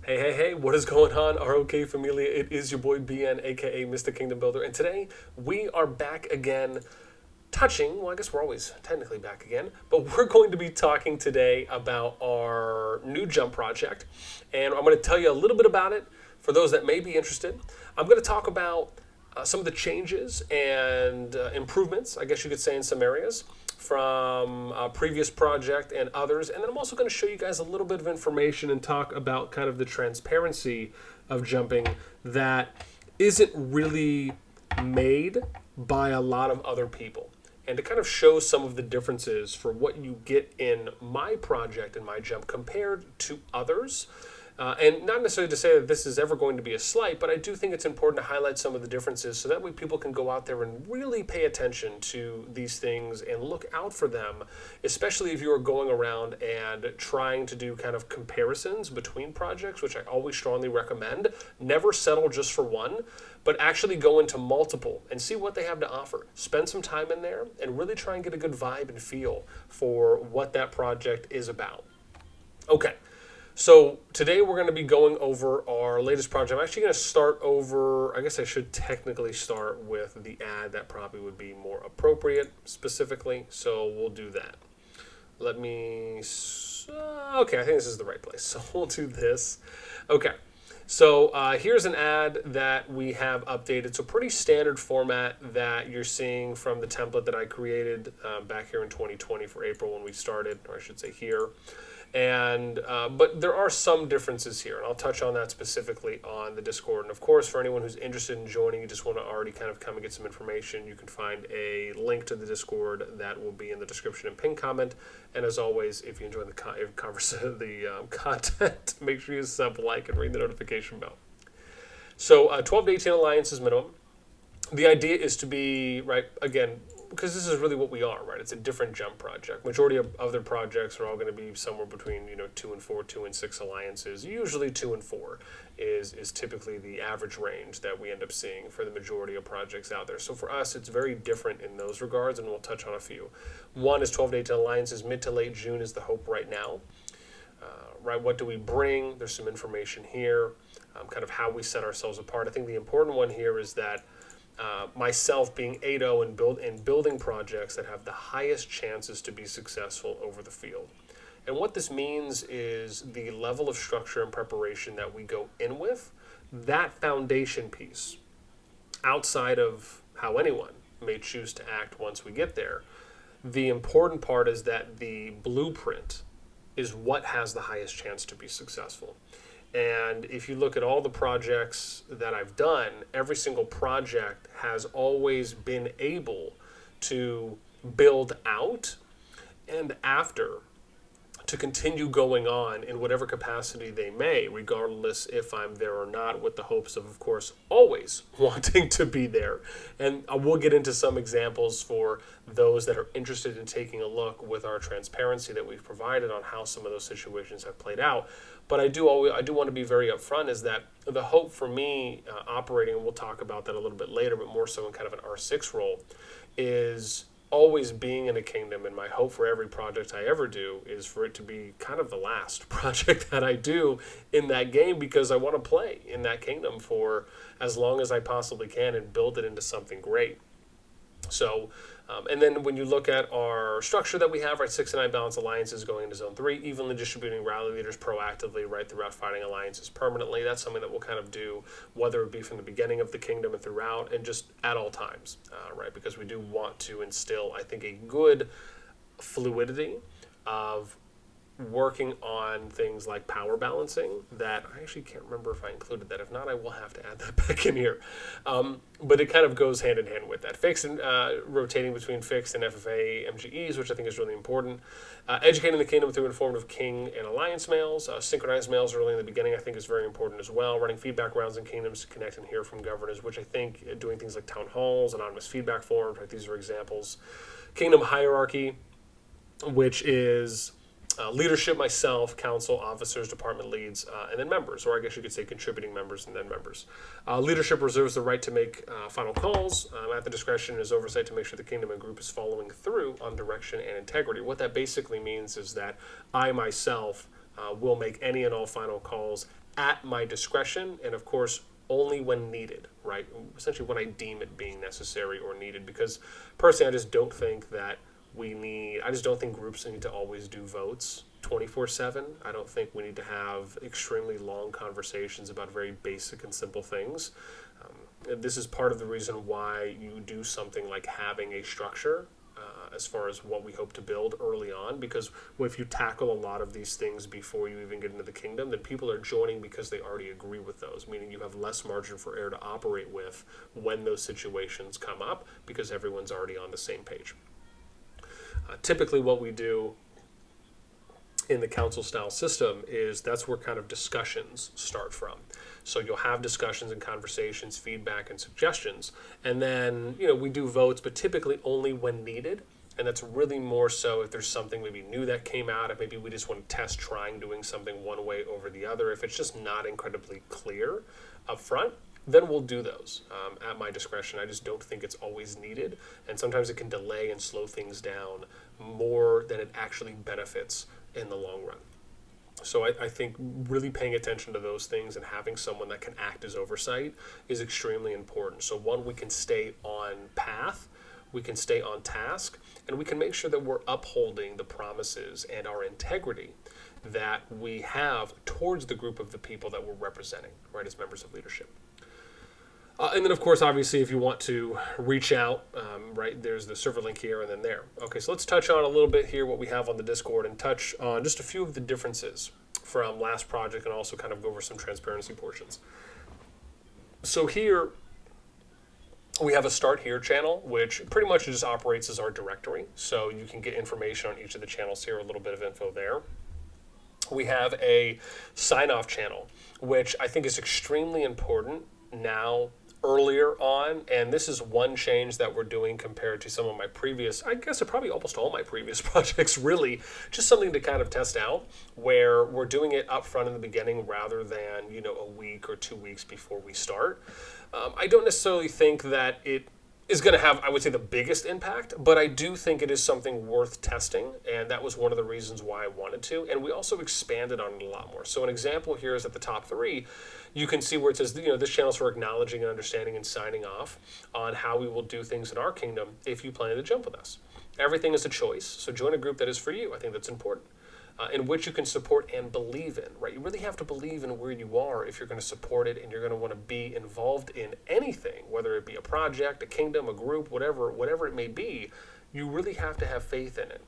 Hey, what is going on, RoK Familia? It is your boy BN, aka Mr. Kingdom Builder, and today we are back again well, I guess we're always technically back again, but we're going to be talking today about our new jump project, and I'm going to tell you a little bit about it for those that may be interested. I'm going to talk about some of the changes and improvements, I guess you could say, in some areas from a previous project and others. And then I'm also going to show you guys a little bit of information and talk about kind of the transparency of jumping that isn't really made by a lot of other people. And to kind of show some of the differences for what you get in my project and my jump compared to others. And not necessarily to say that this is ever going to be a slight, but I do think it's important to highlight some of the differences so that way people can go out there and really pay attention to these things and look out for them, especially if you are going around and trying to do kind of comparisons between projects, which I always strongly recommend. Never settle just for one, but actually go into multiple and see what they have to offer. Spend some time in there and really try and get a good vibe and feel for what that project is about. Okay. So today we're going to be going over our latest project. I'm actually going to start over, I guess I should technically start with the ad. That probably would be more appropriate specifically. So we'll do that. Okay, I think this is the right place. So we'll do this. Okay. So here's an ad that we have updated. It's a pretty standard format that you're seeing from the template that I created back here in 2020 for April when we started, or I should say here. And but there are some differences here, and I'll touch on that specifically on the Discord. And of course, for anyone who's interested in joining, you just want to already kind of come and get some information, you can find a link to the Discord that will be in the description and pinned comment. And as always, if you enjoy the content, make sure you sub, like, and ring the notification bell. So 12 to 18 alliances minimum. The idea is to be, right, again, because this is really what we are, right? It's a different jump project. Majority of other projects are all going to be somewhere between 2 and 4, 2 and 6 alliances. Usually 2 and 4 is typically the average range that we end up seeing for the majority of projects out there. So for us, it's very different in those regards, and we'll touch on a few. One is 12 to 18 alliances. Mid to late June is the hope right now. Right, what do we bring? There's some information here, kind of how we set ourselves apart. I think the important one here is that myself being 8-0 and building projects that have the highest chances to be successful over the field. And what this means is the level of structure and preparation that we go in with, that foundation piece, outside of how anyone may choose to act once we get there, the important part is that the blueprint is what has the highest chance to be successful. And if you look at all the projects that I've done, every single project has always been able to build out and after to continue going on in whatever capacity they may, regardless if I'm there or not, with the hopes of course, always wanting to be there. And we'll get into some examples for those that are interested in taking a look with our transparency that we've provided on how some of those situations have played out. But I do want to be very upfront is that the hope for me operating, and we'll talk about that a little bit later, but more so in kind of an R6 role, is always being in a kingdom. And my hope for every project I ever do is for it to be kind of the last project that I do in that game, because I want to play in that kingdom for as long as I possibly can and build it into something great. So, and then when you look at our structure that we have, right, 6 and 9 balanced alliances going into zone 3, evenly distributing rally leaders proactively right throughout fighting alliances permanently. That's something that we'll kind of do, whether it be from the beginning of the kingdom and throughout, and just at all times, right? Because we do want to instill, I think, a good fluidity of working on things like power balancing that I actually can't remember if I included that. If not, I will have to add that back in here. But it kind of goes hand in hand with that. Fixed and rotating between fixed and FFA MGEs, which I think is really important. Educating the kingdom through informative king and alliance mails. Synchronized mails early in the beginning I think is very important as well. Running feedback rounds in kingdoms to connect and hear from governors, which I think doing things like town halls, anonymous feedback forums, right, these are examples. Kingdom hierarchy, which is leadership, myself, council, officers, department leads, and then members, or I guess you could say contributing members and then members. Leadership reserves the right to make final calls at the discretion and is oversight to make sure the kingdom and group is following through on direction and integrity. What that basically means is that I myself will make any and all final calls at my discretion, and of course, only when needed, right? Essentially when I deem it being necessary or needed, because personally, I just don't think that I just don't think groups need to always do votes 24/7. I don't think we need to have extremely long conversations about very basic and simple things. This is part of the reason why you do something like having a structure as far as what we hope to build early on, because if you tackle a lot of these things before you even get into the kingdom, then people are joining because they already agree with those, meaning you have less margin for error to operate with when those situations come up because everyone's already on the same page. Typically what we do in the council style system is that's where kind of discussions start from. So you'll have discussions and conversations, feedback and suggestions, and then we do votes, but typically only when needed. And that's really more so if there's something maybe new that came out, if maybe we just want to test trying doing something one way over the other. If it's just not incredibly clear up front, then we'll do those at my discretion. I just don't think it's always needed. And sometimes it can delay and slow things down more than it actually benefits in the long run. So I think really paying attention to those things and having someone that can act as oversight is extremely important. So one, we can stay on path, we can stay on task, and we can make sure that we're upholding the promises and our integrity that we have towards the group of the people that we're representing, right, as members of leadership. And then, of course, obviously, if you want to reach out, right, there's the server link here and then there. Okay, so let's touch on a little bit here what we have on the Discord and touch on just a few of the differences from last project and also kind of go over some transparency portions. So here, we have a Start Here channel, which pretty much just operates as our directory. So you can get information on each of the channels here, a little bit of info there. We have a sign-off channel, which I think is extremely important now, earlier on, and this is one change that we're doing compared to some of my previous, I guess probably almost all my previous projects, really, just something to kind of test out, where we're doing it up front in the beginning rather than, a week or 2 weeks before we start. I don't necessarily think that it is going to have, I would say, the biggest impact, but I do think it is something worth testing, and that was one of the reasons why I wanted to, and we also expanded on it a lot more. So an example here is at the top 3, you can see where it says, this channel is for acknowledging and understanding and signing off on how we will do things in our kingdom if you plan to jump with us. Everything is a choice, so join a group that is for you. I think that's important. In which you can support and believe in, right? You really have to believe in where you are if you're going to support it and you're going to want to be involved in anything, whether it be a project, a kingdom, a group, whatever it may be. You really have to have faith in it.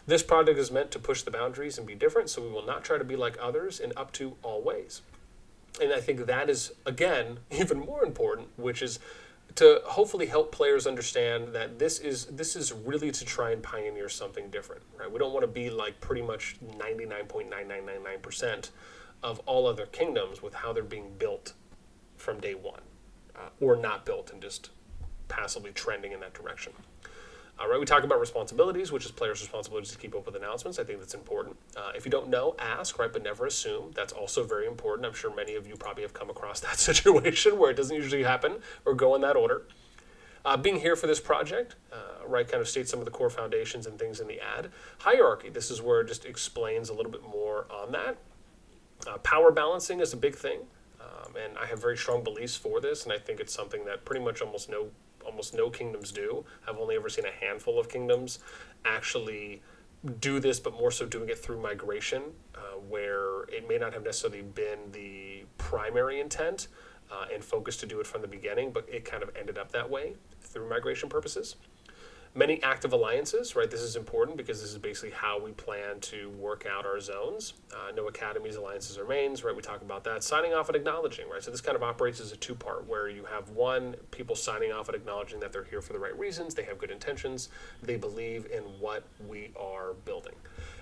This project is meant to push the boundaries and be different, so we will not try to be like others in up to all ways. And I think that is, again, even more important, which is to hopefully help players understand that this is really to try and pioneer something different, right? We don't want to be like pretty much 99.9999% of all other kingdoms with how they're being built from day one, or not built and just passively trending in that direction. Right, we talk about responsibilities, which is players' responsibilities to keep up with announcements. I think that's important. If you don't know, ask, right, but never assume. That's also very important. I'm sure many of you probably have come across that situation where it doesn't usually happen or go in that order. Being here for this project, right, kind of states some of the core foundations and things in the ad. Hierarchy, this is where it just explains a little bit more on that. Power balancing is a big thing, and I have very strong beliefs for this, and I think it's something that pretty much almost no kingdoms do. I've only ever seen a handful of kingdoms actually do this, but more so doing it through migration, where it may not have necessarily been the primary intent and focus to do it from the beginning, but it kind of ended up that way through migration purposes. Many active alliances, right? This is important because this is basically how we plan to work out our zones. No academies, alliances, or mains, right? We talk about that. Signing off and acknowledging, right? So this kind of operates as a two-part where you have one, people signing off and acknowledging that they're here for the right reasons, they have good intentions, they believe in what we are building.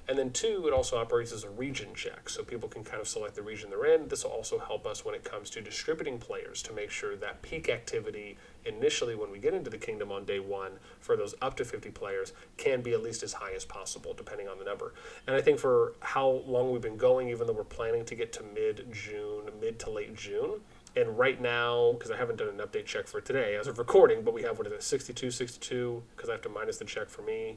And then two, it also operates as a region check, so people can kind of select the region they're in. This will also help us when it comes to distributing players to make sure that peak activity initially when we get into the kingdom on day one for those up to 50 players can be at least as high as possible, depending on the number. And I think for how long we've been going, even though we're planning to get to mid to late June, and right now, because I haven't done an update check for today as of recording, but we have, 62, because I have to minus the check for me.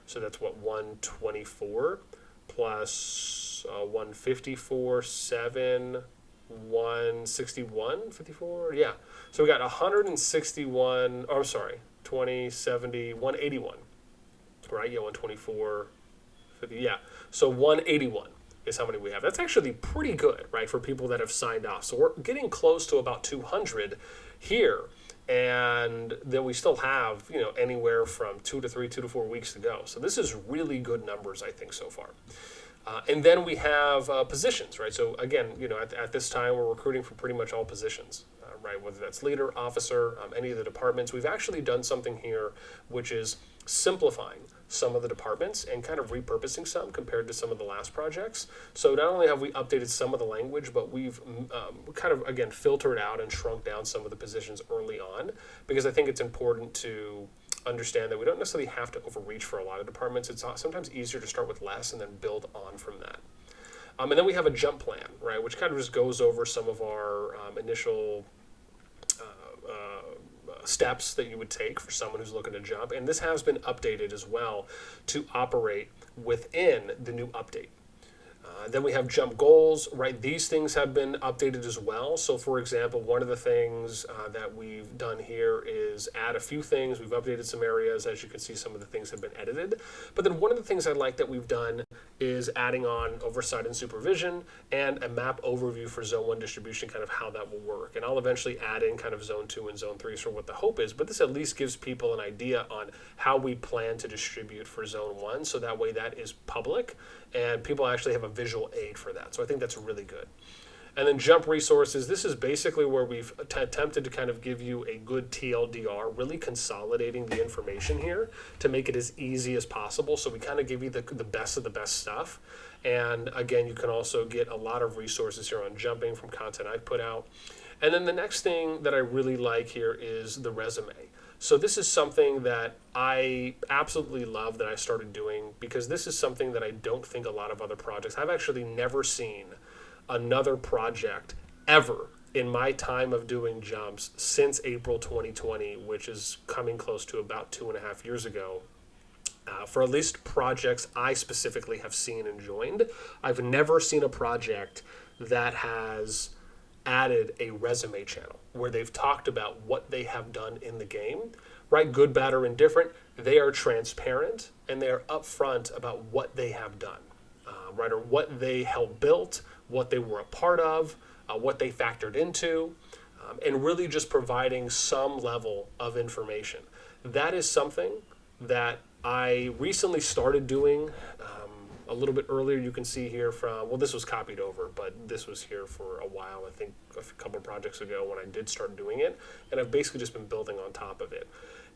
So that's 124 plus goals. 154, 7, 161, 54, yeah. So we got 161, oh, I'm sorry, 20, 70, 181, right? Yeah, 124, 50, yeah. So 181 is how many we have. That's actually pretty good, right, for people that have signed off. So we're getting close to about 200 here. And then we still have, anywhere from 2 to 4 weeks to go. So this is really good numbers, I think, so far. And then we have positions, right? So again, at this time, we're recruiting for pretty much all positions, right? Whether that's leader, officer, any of the departments. We've actually done something here which is simplifying some of the departments and kind of repurposing some compared to some of the last projects. So not only have we updated some of the language, but we've kind of, again, filtered out and shrunk down some of the positions early on, because I think it's important to understand that we don't necessarily have to overreach for a lot of departments. It's sometimes easier to start with less and then build on from that. And then we have a jump plan, right, which kind of just goes over some of our initial steps that you would take for someone who's looking to jump. And this has been updated as well to operate within the new update. Then we have jump goals, right? These things have been updated as well. So for example, one of the things that we've done here is add a few things. We've updated some areas. As you can see, some of the things have been edited. But then one of the things I like that we've done is adding on oversight and supervision and a map overview for zone 1 distribution, kind of how that will work. And I'll eventually add in kind of zone 2 and zone 3 for what the hope is. But this at least gives people an idea on how we plan to distribute for zone 1. So that way that is public and people actually have a visual aid for that. So I think that's really good. And then jump resources, this is basically where we've attempted to kind of give you a good TLDR, really consolidating the information here to make it as easy as possible. So we kind of give you the best of the best stuff. And again, you can also get a lot of resources here on jumping from content I've put out. And then the next thing that I really like here is the resume. So this is something that I absolutely love that I started doing, because this is something that I don't think a lot of other projects, I've actually never seen another project ever in my time of doing jumps since April 2020, which is coming close to about 2.5 years ago. For at least projects I specifically have seen and joined, I've never seen a project that has added a resume channel where they've talked about what they have done in the game, right? Good, bad, or indifferent. They are transparent and they are upfront about what they have done, right? Or what they helped build, what they were a part of, what they factored into, and really just providing some level of information. That is something that I recently started doing a little bit earlier. You can see here from, well, this was copied over, but this was here for a while, I think a couple of projects ago when I did start doing it, and I've basically just been building on top of it.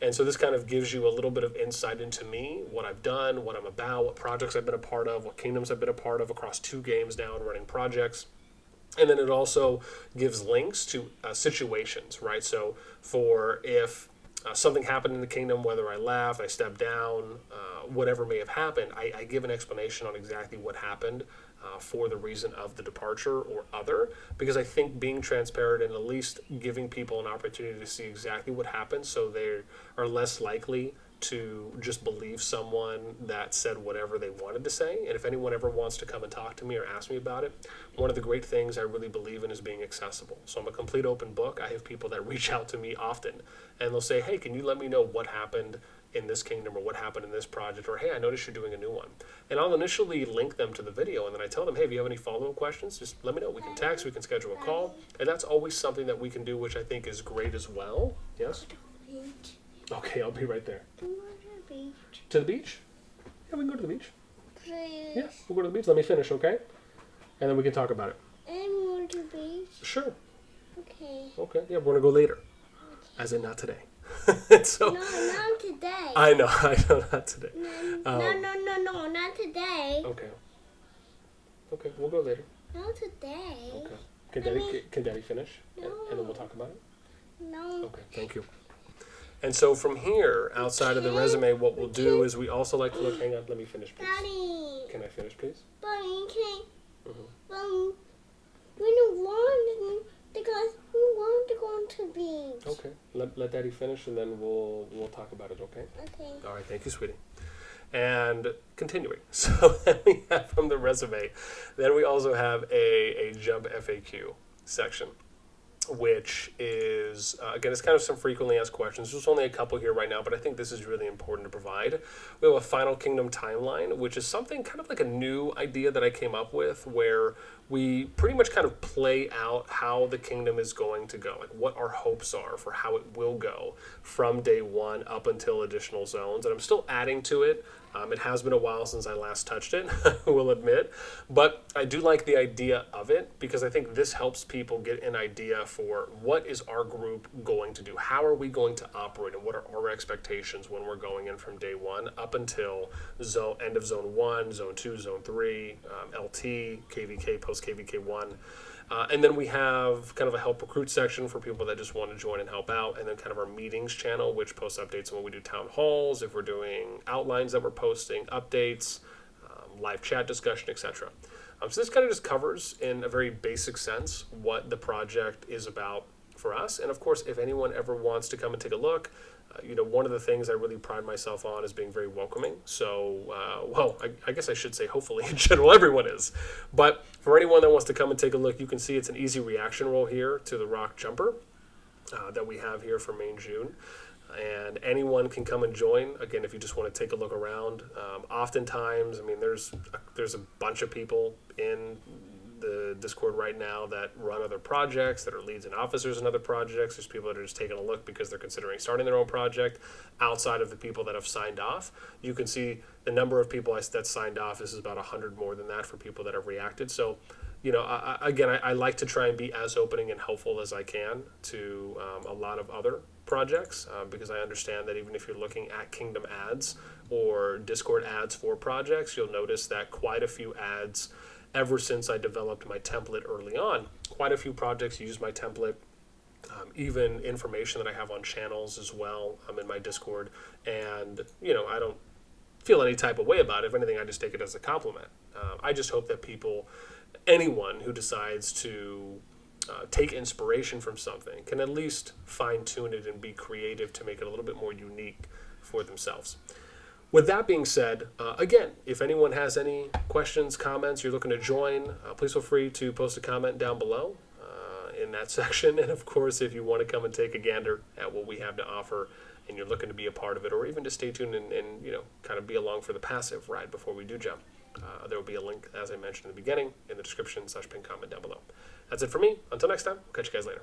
And so this kind of gives you a little bit of insight into me, what I've done, what I'm about, what projects I've been a part of, what kingdoms I've been a part of across 2 games now and running projects. And then it also gives links to situations, right? So for if something happened in the kingdom, whether I left, I stepped down, whatever may have happened, I give an explanation on exactly what happened for the reason of the departure or other, because I think being transparent and at least giving people an opportunity to see exactly what happened, so they are less likely to just believe someone that said whatever they wanted to say. And if anyone ever wants to come and talk to me or ask me about it, one of the great things I really believe in is being accessible. So I'm a complete open book. I have people that reach out to me often and they'll say, hey, can you let me know what happened in this kingdom or what happened in this project, or hey, I noticed you're doing a new one. And I'll initially link them to the video, and then I tell them, hey, if you have any follow-up questions, just let me know. We can text, we can schedule a call, and that's always something that we can do, which I think is great as well. Yes? Okay, I'll be right there. To the beach? Yeah, we can go to the beach. Please. Yeah, we'll go to the beach. Let me finish, okay? And then we can talk about it. I'm going to the beach. Sure. Okay. Okay, yeah, we're going to go later. As in not today. So, No, not today. I know, not today. No, not today. Okay. Okay, we'll go later. Not today. Okay. Can Daddy finish? No. And then we'll talk about it? No. Okay, thank you. And so from here, outside of the resume, what we'll do is we also like to look, hang on, let me finish, please. Daddy. Can I finish, please? Daddy, can Mm-hmm. we don't want because we want to go to the beach. Okay, let Daddy finish and then we'll talk about it, okay? Okay. All right, thank you, sweetie. And continuing. So then we have from the resume, then we also have a jump FAQ section, which is, again, it's kind of some frequently asked questions. There's only a couple here right now, but I think this is really important to provide. We have a Final Kingdom timeline, which is something kind of like a new idea that I came up with, where we pretty much kind of play out how the kingdom is going to go, like what our hopes are for how it will go from day one up until additional zones. And I'm still adding to it. It has been a while since I last touched it, I will admit. But I do like the idea of it because I think this helps people get an idea for what is our group going to do? How are we going to operate and what are our expectations when we're going in from day one up until end of zone 1, zone 2, zone 3, LT, KVK, post KVK 1. And then we have kind of a help recruit section for people that just want to join and help out. And then kind of our meetings channel, which posts updates on when we do town halls, if we're doing outlines that we're posting, updates, live chat discussion, etc. So this kind of just covers in a very basic sense what the project is about for us. And of course, if anyone ever wants to come and take a look, one of the things I really pride myself on is being very welcoming. So, I guess I should say hopefully in general everyone is. But for anyone that wants to come and take a look, you can see it's an easy reaction roll here to the RoK jumper that we have here for Main June. And anyone can come and join. Again, if you just want to take a look around. Oftentimes, I mean, there's a bunch of people in the Discord right now that run other projects, that are leads and officers in other projects. There's people that are just taking a look because they're considering starting their own project. Outside of the people that have signed off, you can see the number of people that signed off. This is about 100 more than that for people that have reacted. So, I like to try and be as opening and helpful as I can to a lot of other projects because I understand that even if you're looking at Kingdom ads or Discord ads for projects, you'll notice that quite a few ads ever since I developed my template early on, quite a few projects use my template, even information that I have on channels as well. I'm in my Discord, and I don't feel any type of way about it. If anything, I just take it as a compliment. I just hope that anyone who decides to take inspiration from something can at least fine tune it and be creative to make it a little bit more unique for themselves. With that being said, again, if anyone has any questions, comments, you're looking to join, please feel free to post a comment down below in that section. And of course, if you want to come and take a gander at what we have to offer and you're looking to be a part of it, or even to stay tuned and kind of be along for the passive ride before we do jump, there will be a link, as I mentioned in the beginning, in the description / pinned comment down below. That's it for me. Until next time, catch you guys later.